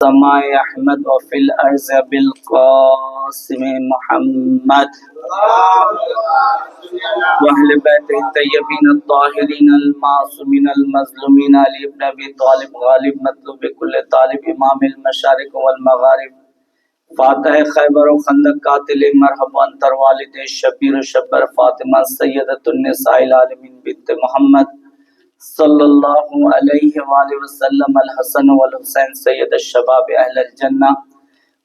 السماء أحمد وفي الأرض بالقاسم محمد وأهل بيته الطيبين الطاهرين المعصومين المظلومين علي بن أبي طالب غالب مطلوب كل طالب إمام المشارق والمغارب فاتح خیبر و خندق قاتل مرحبا انتر والد شبیر و شبر فاطمہ سیدۃ النساء العالمین بنت محمد صلی اللہ علیہ وآلہ وسلم الحسن والحسین سید الشباب اہل الجنہ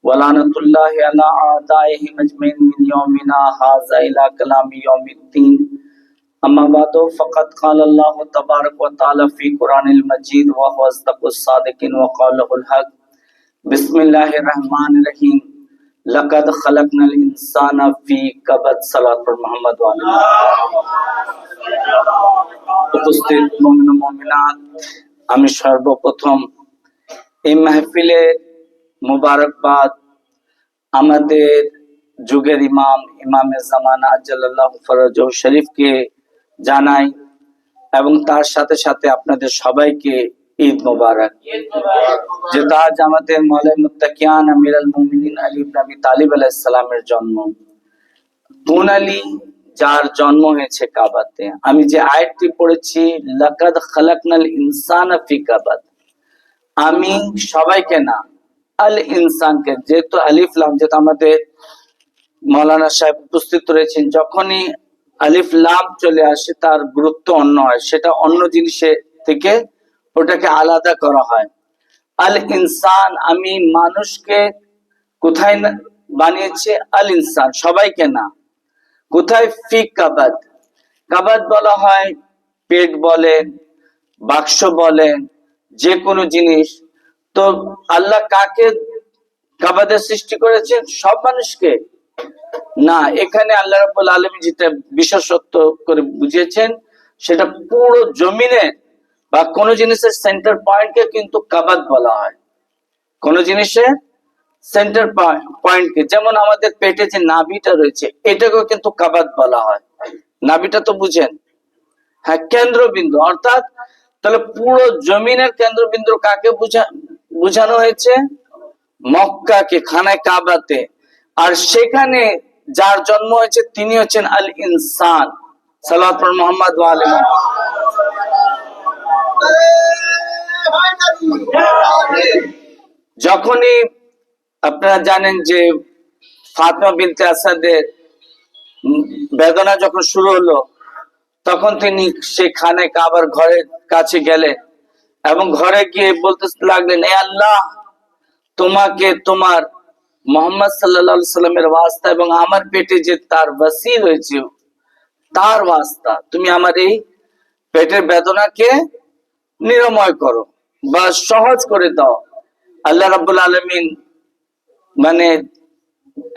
ولعنت اللہ علی اعدائهم اجمعین من یومنا ھذا الی کلام یوم الدین اما بعد فقد قال اللہ تبارک وتعالی فی قرآن المجید وهو اصدق الصادقین وقوله الحق بسم اللہ الرحمن الرحیم لقد خلقنا الانسان فی کبد صلاۃ پر محمد وعلی উপস্থিত মুমিন ও মুমিনাত, আমি সর্বপ্রথম এই মাহফিলের মুবারকবাদ আমাদের যুগের ইমামে জামানা আজ্জালাল্লাহু ফরজাহু শরীফকে জানাই এবং তার সাথে সাথে আপনাদের সবাইকে ঈদ মোবারক। যেটা আজ আমাদের মৌলাই মুত্তাকিয়ান আমিরুল মুমিনিন আলী ইবনে আবি তালিব আলাইহিস সালামের জন্ম। কোন আলী? যার জন্ম হয়েছে কাবাতে। আমি যে আয়াতটি পড়েছি লাকাদ খালাকনাল ইনসানা ফি কাবাদ, আমি সবাইকে না আল ইনসানকে, যেহেতু আলিফ লাম, যেহেতু আমাদের মৌলানা সাহেব উপস্থিত রয়েছেন, যখনই আলিফ লাম চলে আসে তার গুরুত্ব অন্য হয়, সেটা অন্য জিনিসের থেকে ওটাকে আলাদা করা হয়। আল ইনসান, আমি মানুষকে কোথায় বানিয়েছে? আল ইনসান, সবাইকে না। কোথায়? ফি কাবাদ। কাবাদ বলা হয় পেট বলেন, বাক্স বলেন, যে কোনো জিনিস। তো আল্লাহ কাকে কাবাদের সৃষ্টি করেছেন? সব মানুষকে না। এখানে আল্লাহ রাব্বুল আলামিন যেটা বিশেষত্ব করে বুঝিয়েছেন, সেটা পুরো জমিনের বা কোন জিনিসের সেন্টার পয়েন্টকে কিন্তু কাবাদ বলা হয়। কোন জিনিসের সেন্টার পয়েন্টকে, যেমন আমাদের পেটে যে নাভিটা রয়েছে, এটাকেও কিন্তু কাবাদ বলা হয়। নাভিটা তো বুঝেন, হ্যাঁ, কেন্দ্রবিন্দু। অর্থাৎ তাহলে পুরো জমিনের কেন্দ্রবিন্দু কাকে বুঝানো হয়েছে? মক্কাকে, খানায় কাবাতে। আর সেখানে যার জন্ম হয়েছে তিনি হচ্ছেন আল ইনসান। সালাত পড়ুন মুহাম্মদ ওয়া আলি মুহাম্মদ। যখনই আপনারা জানেন যে ফাতিমা বিনতে আসাদের বেদনা যখন শুরু হলো, তখন তিনি সেখানে কাবার ঘরের কাছে গেলেন এবং ঘরে গিয়ে বলতে লাগলেন, এ আল্লাহ, তোমাকে তোমার মুহাম্মদ সাল্লাল্লাহু আলাইহি সাল্লামের ওয়াস্তা এবং আমার পেটে যে তার ওয়াসি রয়েছে তার ওয়াস্তা, তুমি আমার এই পেটের বেদনাকে নিরাময় করো বা সহজ করে দাও। আল্লাহ রাব্বুল আলামিন মানে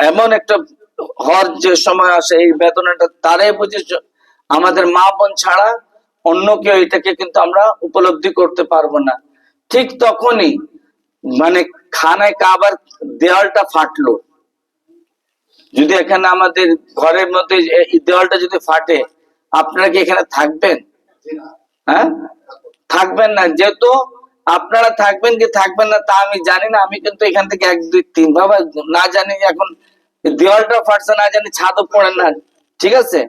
এমন একটা হর যে সময় আসে, এই বেদনাটা তারাই বুঝে, আমাদের মা বোন ছাড়া অন্য কেউ এটাকে কিন্তু আমরা উপলব্ধি করতে পারবো না। ঠিক তখনই মানে খানায় কাবার দেওয়ালটা ফাটলো। যদি এখানে আমাদের ঘরের মধ্যে এই দেওয়ালটা যদি ফাটে, আপনারা কি এখানে থাকবেন? হ্যাঁ, থাকবেন না। যেহেতু আপনারা থাকবেন কি থাকবেন না তা আমি জানি না। আমি কিন্তু এখান থেকে 1 2 3 বাবা না জানি, এখন দেওয়ালটা ফাটছে না জানি, ছাদও পড়ে না, ঠিক আছে।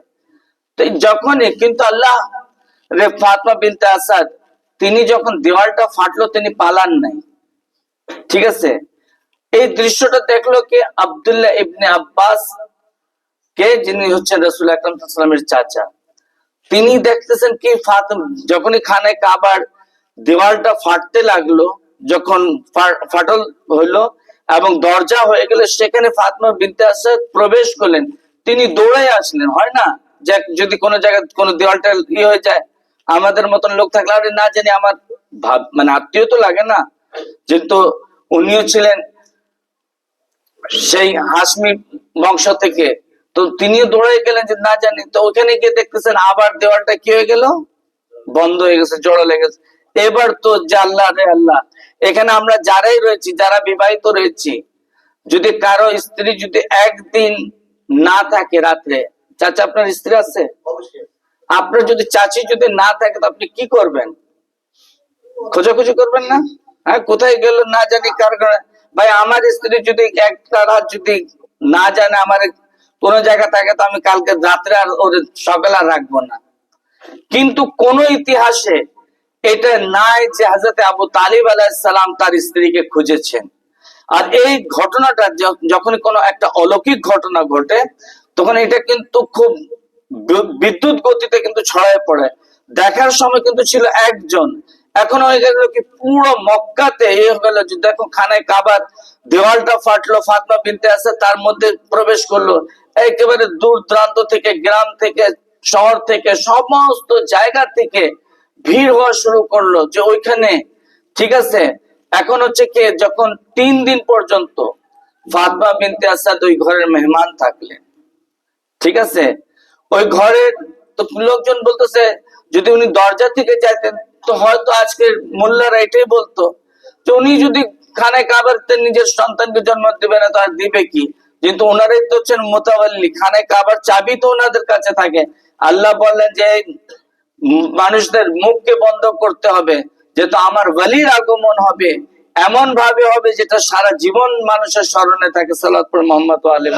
তো যখনই কিন্তু আল্লাহ ফাতিমা বিনতে আসাদ, তিনি যখন দেওয়ালটা ফাটলো তিনি পালান নাই, ঠিক আছে। এই দৃশ্যটা দেখলো কি আব্দুল্লাহ ইবনে আব্বাস, কে যিনি হচ্ছেন রাসূল আকরাম সাল্লাল্লাহু আলাইহি ওয়াসাল্লামের চাচা। তিনি দেখতেছেন কি যখনই খানায় কাবার দেওয়ালটা ফাটতে লাগলো, যখন ফাটল হইলো এবং দরজা হয়ে গেল, সেখানে ফাতিমা বিনতে আসাদ প্রবেশ করলেন। তিনি দৌড়াই আসলেন। হয় না যে যদি কোনো জায়গায় কোনো দেওয়ালটা হয়ে যায়, আমাদের মতন লোক থাকলে আরে না জানি আমার মানে আত্মীয় তো লাগে না, যেহেতু উনিও ছিলেন সেই হাসমি বংশ থেকে, তো তিনিও দৌড়াই গেলেন যে না জানি। তো ওখানে গিয়ে দেখতেছেন আবার দেওয়ালটা কি হয়ে গেল, বন্ধ হয়ে গেছে, জড়ো লেগেছে। এবার তো আল্লাহ রে আল্লাহ, এখানে আমরা যারাই রয়েছি, যারা বিবাহিত রয়েছি, যদি কারো স্ত্রী যদি একদিন না থাকে রাত্রে, চাচা আপনার স্ত্রী আছে, আপনার যদি চাচি যদি না থাকে, তো আপনি কি করবেন? খোঁজাখুঁজি করবেন না? হ্যাঁ, কোথায় গেল না জানি কার ঘরে। ভাই আমার স্ত্রী যদি একটা রাত যদি না জানে আমার কোন জায়গা থাকে, তো আমি কালকে রাত্রে আর ওর সকালে আর রাখবো না। কিন্তু কোন ইতিহাসে এটা নাই যে হযরত আবু তালিব আলাইহিস সালাম তার স্ত্রীকে খুঁজেছেন। আর এই ঘটনাটা যখন কোনো একটা অলৌকিক ঘটনা ঘটে, তখন এটা কিন্তু খুব বিদ্যুৎ গতিতে কিন্তু ছড়ায় পড়ে। দেখার সময় কিন্তু ছিল একজন, এখন হয়ে গেল কি পুরো মক্কাতে এই হয়ে গেল যে দেখো খানায় কাবার দেওয়ালটা ফাটলো, ফাতমা বিনতে আসাদ তার মধ্যে প্রবেশ করলো। একেবারে দূর দূরান্ত থেকে, গ্রাম থেকে, শহর থেকে, সমস্ত জায়গা থেকে ভিড় হওয়া শুরু করলো যে ওইখানে। ঠিক আছে, এখন হচ্ছে কি যখন 3 দিন পর্যন্ত ফাতমা বিনতে আসাদ ওই ঘরের মেহমান থাকলেন, ঠিক আছে, ওই ঘরের তো লোকজন বলতেছে যদি উনি দরজা থেকে যাইতেন তো হয়তো আজকের মোল্লারা এটাই বলতো যে উনি যদি খানায় কাবারতে নিজের সন্তানকে জন্ম দিবে না তো আর দিবে কি। কিন্তু ওনারাই তো হচ্ছেন মোতাওয়াল্লি, খানায় কাবার চাবি তো ওনাদের কাছে থাকে। আল্লাহ বললেন যে মানুষদের মুখকে বন্ধ করতে হবে, যেহেতু আমার ওয়ালির আগমন হবে এমন ভাবে হবে যেটা সারা জীবন মানুষের স্মরণে থাকে। সাল্লাল্লাহু আলাইহি মুহাম্মদ ওয়া আলি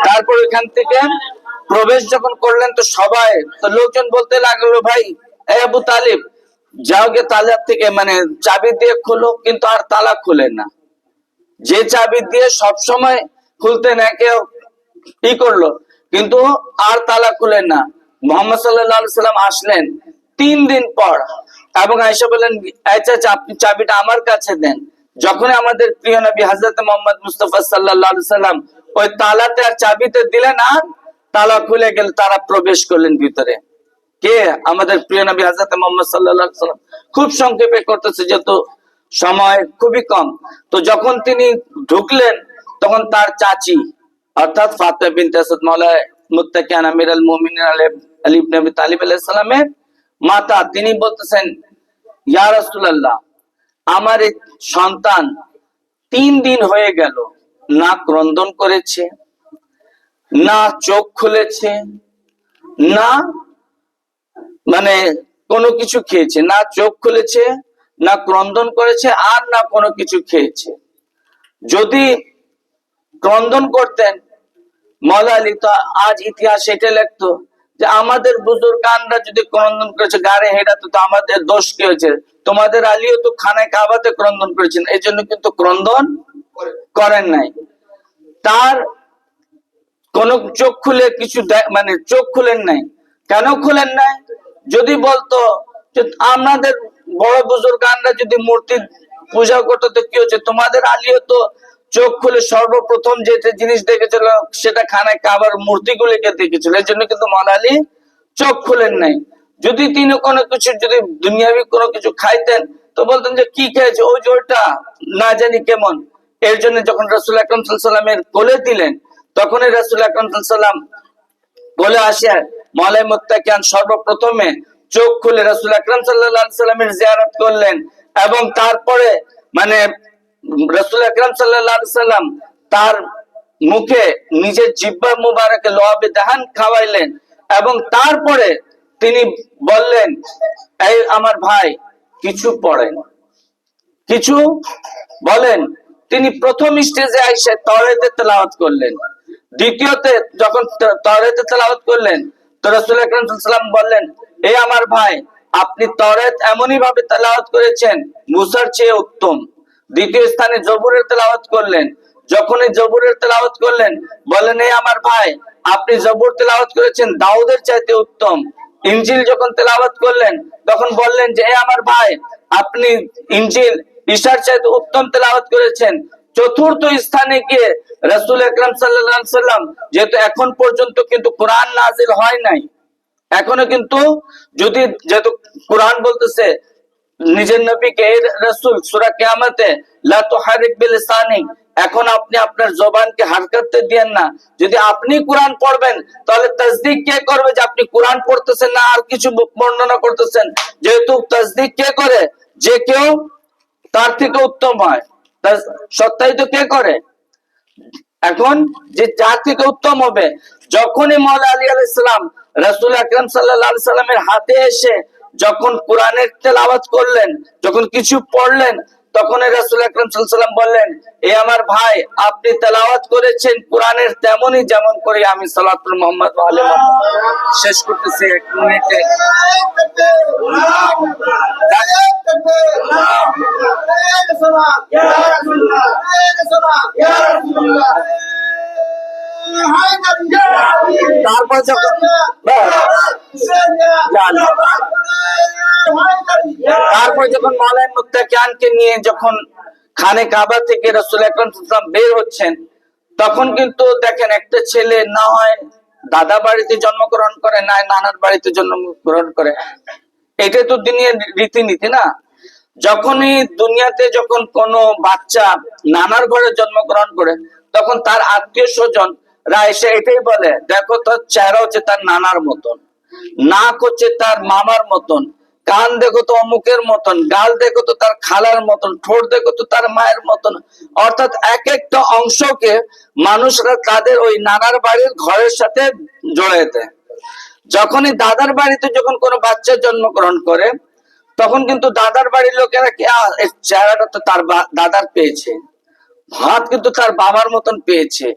তারপর এখান থেকে প্রবেশ যখন করলেন তো সবাই তো লোকজন বলতে লাগলো ভাই এই আবু তালিব যাও গে তালা থেকে মানে চাবি দিয়ে খোলো, কিন্তু আর তালা খুলে না। যে চাবি দিয়ে সব সময় খুলতেন একে ই করলো, কিন্তু আর তালা খুলে না। মোহাম্মদ সাল্লাল্লাহু আলাইহি সাল্লাম আসলেন 3 দিন পর এবং আয়েশা বললেন আচ্ছা আপনি চাবিটা আমার কাছে দেন। যখন আমাদের প্রিয় নবী হযরত মুহাম্মদ মুস্তাফা সাল্লাল্লাহু আলাইহি সাল্লাম ওই তালাতে আর চাবিতে দিলেন আর তালা খুলে গেল, তারা প্রবেশ করলেন ভিতরে। কে? আমাদের প্রিয় নবী হযরত মুহাম্মদ সাল্লাল্লাহু আলাইহি সাল্লাম। খুব সংক্ষেপে করতেছে যেহেতু সময় খুবই কম। তো যখন তিনি ঢুকলেন তখন তার চাচি অর্থাৎ ফাতেমা বিনতে আসাদ মাওলা মুত্তাকিয়ান আমিরুল মুমিনিন আলী ইবনে আবি তালিব আলাইহিস সালামের মাতা, তিনি বলতেছেন ইয়া রাসূলুল্লাহ আমার এই সন্তান 3 দিন হয়ে গেল না ক্রন্দন করেছে, না চোখ খুলেছে, না মানে কোনো কিছু খেয়েছে, না চোখ খুলেছে, না ক্রন্দন করেছে, আর না কোনো কিছু খেয়েছে। যদি ক্রন্দন করতেন মাওলা আলী তো আজ ইতিহাস এটা লিখতো যে আমাদের বুজুর্গানরা যদি ক্রন্দন করেছে গাড়ে হেঁটাতো তো আমাদের দোষ কি হয়েছে, তোমাদের আলীও তো খানায় কাবাতে ক্রন্দন করেছেন, এই জন্য কিন্তু ক্রন্দন করেন নাই। তার কোন চোখ খুলে কিছু মানে চোখ খুলেন নাই। কেন খুলেন নাই? যদি বলতো যে আমাদের বড় বুজুর্গানরা যদি মূর্তি পূজা করতো তো কি হচ্ছে, তোমাদের আলীও তো চোখ খুলে সর্বপ্রথম যেটা জিনিস দেখেছিল সেটা খানায় কাবার মূর্তিগুলিকে দেখেছিল, এই জন্য কিন্তু মাওলা আলী চোখ খুলেন নাই। যদি তিনি কোনো কিছু যদি দুনিয়াবি কোনো কিছু খাইতেন তো বলতেন যে কি খেয়েছে, ওই যে ওইটা না জানি কেমন। এর জন্য যখন রাসূল আকরাম সাল্লাল্লাহু আলাইহি ওয়াসাল্লামের কোলে দিলেন তখনই রাসূল আকরাম সাল্লাল্লাহু আলাইহি ওয়াসাল্লাম কোলে আসে মাওলা মুত্তাকিয়ান সর্বপ্রথমে চোখ খুলে রাসূল আকরাম সাল্লাল্লাহু আলাইহি ওয়াসাল্লামের জিয়ারত করলেন এবং তারপরে মানে রাসূল আকরাম সাল্লাল্লাহু আলাইহি ওয়াসাল্লাম তার মুখে নিজের জিহ্বা মুবারকে লোয়াবে দাহান খাওয়াইলেন এবং তারপরে তিনি বললেন এই আমার ভাই কিছু পড়েন, কিছু বলেন। তিনি প্রথম স্টেজে এসে তাওরাতের তেলাওয়াত করলেন। দ্বিতীয়তে যখন তাওরাতের তেলাওয়াত করলেন তো রাসূল আকরাম সাল্লাল্লাহু আলাইহি ওয়াসাল্লাম বললেন এই আমার ভাই আপনি তাওরাত এমনই ভাবে তেলাওয়াত করেছেন মুসার চেয়ে উত্তম। দ্বিতীয় স্থানে জবুরের তেলাওয়াত করলেন। যখনই জবুরের তেলাওয়াত করলেন বলেন এই আমার ভাই আপনি জবুর তেলাওয়াত করেছেন দাউদের চাইতে উত্তম। ইনজিল যখন তেলাওয়াত করলেন তখন বললেন যে এই আমার ভাই আপনি ইনজিল ঈসার চাইতে উত্তম তেলাওয়াত করেছেন। চতুর্থ স্থানে গিয়ে রাসূল আকরাম সাল্লাল্লাহু আলাইহি ওয়াসাল্লাম যেহেতু এখন পর্যন্ত কিন্তু কোরআন নাযিল হয় নাই, এখনো কিন্তু যদি যেহেতু কোরআন বলতেছে নিজের নবীকে রাসূল সূরা কিয়ামতে লা তুহারিক বিলিসানিক, এখন আপনি আপনার জবানকে হারকাত দিয়েন না। যদি আপনি কোরআন পড়বেন তাহলে তাসদিক কে করবে যে আপনি কোরআন পড়তেছেন না আর কিছু বর্ণনা করতেছেন? যেহেতু তাসদিক কে করে? যে কেউ তার থেকে উত্তম হয়, সত্যায়িত কে করে? এখন যে যার থেকে উত্তম হবে। যখনই মাওলা আলী আলাইহিস সালাম রাসূল আকরাম সাল্লাল্লাহু আলাইহি সাল্লামের হাতে এসে যখন কোরআনের তেলাওয়াত করলেন, যখন কিছু পড়লেন, তখন রাসূল আকরাম সাল্লাল্লাহু আলাইহি ওয়াসাল্লাম বললেন, এ আমার ভাই, আপনি তেলাওয়াত করেছেন কোরআনের তেমনই যেমন করে আমি সালাতুল মুহাম্মদ ওয়া আলি মুহাম্মদ। শেষ করতেছি 1 মিনিটে। তারপর যখন মওলানা মুত্তাকিয়ানকে নিয়ে যখন খানে কাবা থেকে রাসূল আকরাম সাল্লাল্লাহু আলাইহি ওয়াসাল্লাম বের হচ্ছেন, তখন কিন্তু দেখেন একটা ছেলে না হয় দাদা বাড়িতে জন্মগ্রহণ করে, না নানার বাড়িতে জন্মগ্রহণ করে। এটাই তো দুনিয়ার রীতিনীতি না। যখনই দুনিয়াতে যখন কোনো বাচ্চা নানার ঘরে জন্মগ্রহণ করে, তখন তার আত্মীয় স্বজন রা এসে এটাই বলে, দেখো তার চেহারা হচ্ছে তার নানার মতন, নাক হচ্ছে তার মামার মতন, কান দেখো তো অমুকের মতন, গাল দেখো তো তার খালার মতন, ঠোঁট দেখো তো তার মায়ের মতন। অর্থাৎ এক একটা অংশকে মানুষরা তাদের ওই নানার বাড়ির ঘরের সাথে জড়ায় দেয়। যখনই দাদার বাড়িতে যখন কোনো বাচ্চা জন্মগ্রহণ করে, তখন কিন্তু দাদার বাড়ির লোকেরা কি, চেহারাটা তো তার দাদার পেয়েছে, হাত কিন্তু তার বাবার মতন পেয়েছে।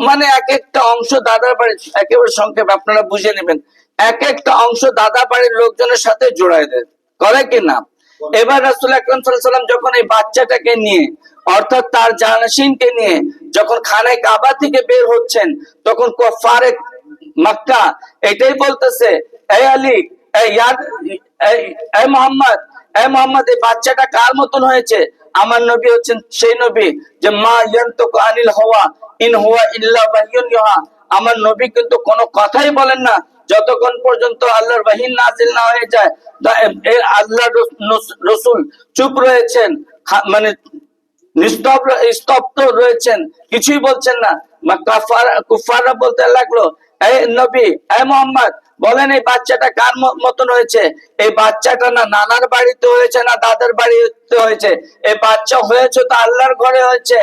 মানে এক একটা অংশ দাদার বাড়ির, একেবারে সংক্ষেপ আপনারা বুঝে নেবেন, এক একটা অংশ দাদা বাড়ির লোকজনের সাথে জোড়ায় দেয়, করে কিনা। এবার রাসূল আকরাম সাল্লাল্লাহু আলাইহি ওয়াসাল্লাম যখন এই বাচ্চাটাকে নিয়ে, অর্থাৎ তার জানাশিনকে নিয়ে যখন খানে কাবা থেকে বের হচ্ছেন, তখন কুফারে মক্কা এটাই বলতেছে, এই আলী, এই মোহাম্মদ, এই মোহাম্মদ, এই বাচ্চাটা কার মতন হয়েছে? আমার নবী হচ্ছেন সেই নবী যে মা ইয়ানতুকু আনিল হাওয়া ইন হুয়া ইল্লা ওয়াহয়ুন ইউহা। আমার নবী কিন্তু কোনো কথাই বলেন না যতক্ষণ পর্যন্ত আল্লাহর ওহী নাযিল না হয়ে যায়। আল্লাহর রাসূল চুপ রয়েছেন, মানে স্তব্ধ রয়েছেন, কিছুই বলছেন না। কুফাররা বলতে লাগলো, এই নবী, এই মোহাম্মদ, বলেন এই বাচ্চাটা কার মতন হয়েছে? এই বাচ্চাটা না নানার বাড়িতে হয়েছে না দাদার বাড়িতে হয়েছে, এই বাচ্চা হয়েছে তো আল্লাহর ঘরে হয়েছে।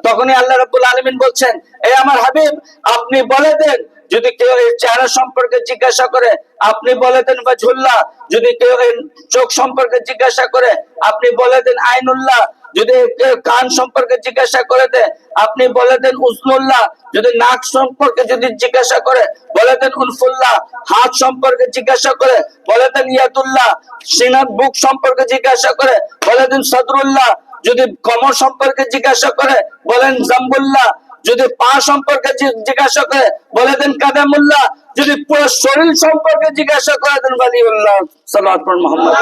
তখনই আল্লাহ রাব্বুল আলামিন বলছেন, এই আমার হাবিব, আপনি বলে দেন, যদি কেউ এর চেহারা সম্পর্কে জিজ্ঞাসা করে আপনি বলে দেন ওয়াজহুল্লাহ, যদি কেউ এর চোখ সম্পর্কে জিজ্ঞাসা করে আপনি বলে দেন আইনুল্লাহ, যদি কেউ কান সম্পর্কে জিজ্ঞাসা করে দেয় আপনি বলে দেন উজনুল্লাহ, যদি নাক সম্পর্কে যদি জিজ্ঞাসা করে বলে দেন উনফুল্লাহ, হাত সম্পর্কে জিজ্ঞাসা করে বলে দেন ইয়াদুল্লাহ, সিনার বুক সম্পর্কে জিজ্ঞাসা করে বলে দেন সদরুল্লাহ, যদি কোমর সম্পর্কে জিজ্ঞাসা করে বলেন জাম্বুল্লাহ, যদি পা সম্পর্কে জিজ্ঞাসা করে বলে দেন কাদামুল্লাহ, যদি পুরো শরীর সম্পর্কে জিজ্ঞাসা করে দেন ওয়ালিউল্লাহ সাল্লাল্লাহু আলাইহি মুহাম্মদ।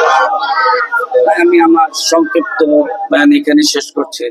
আমি আমার সংক্ষিপ্ত বয়ান এখানে শেষ করছি।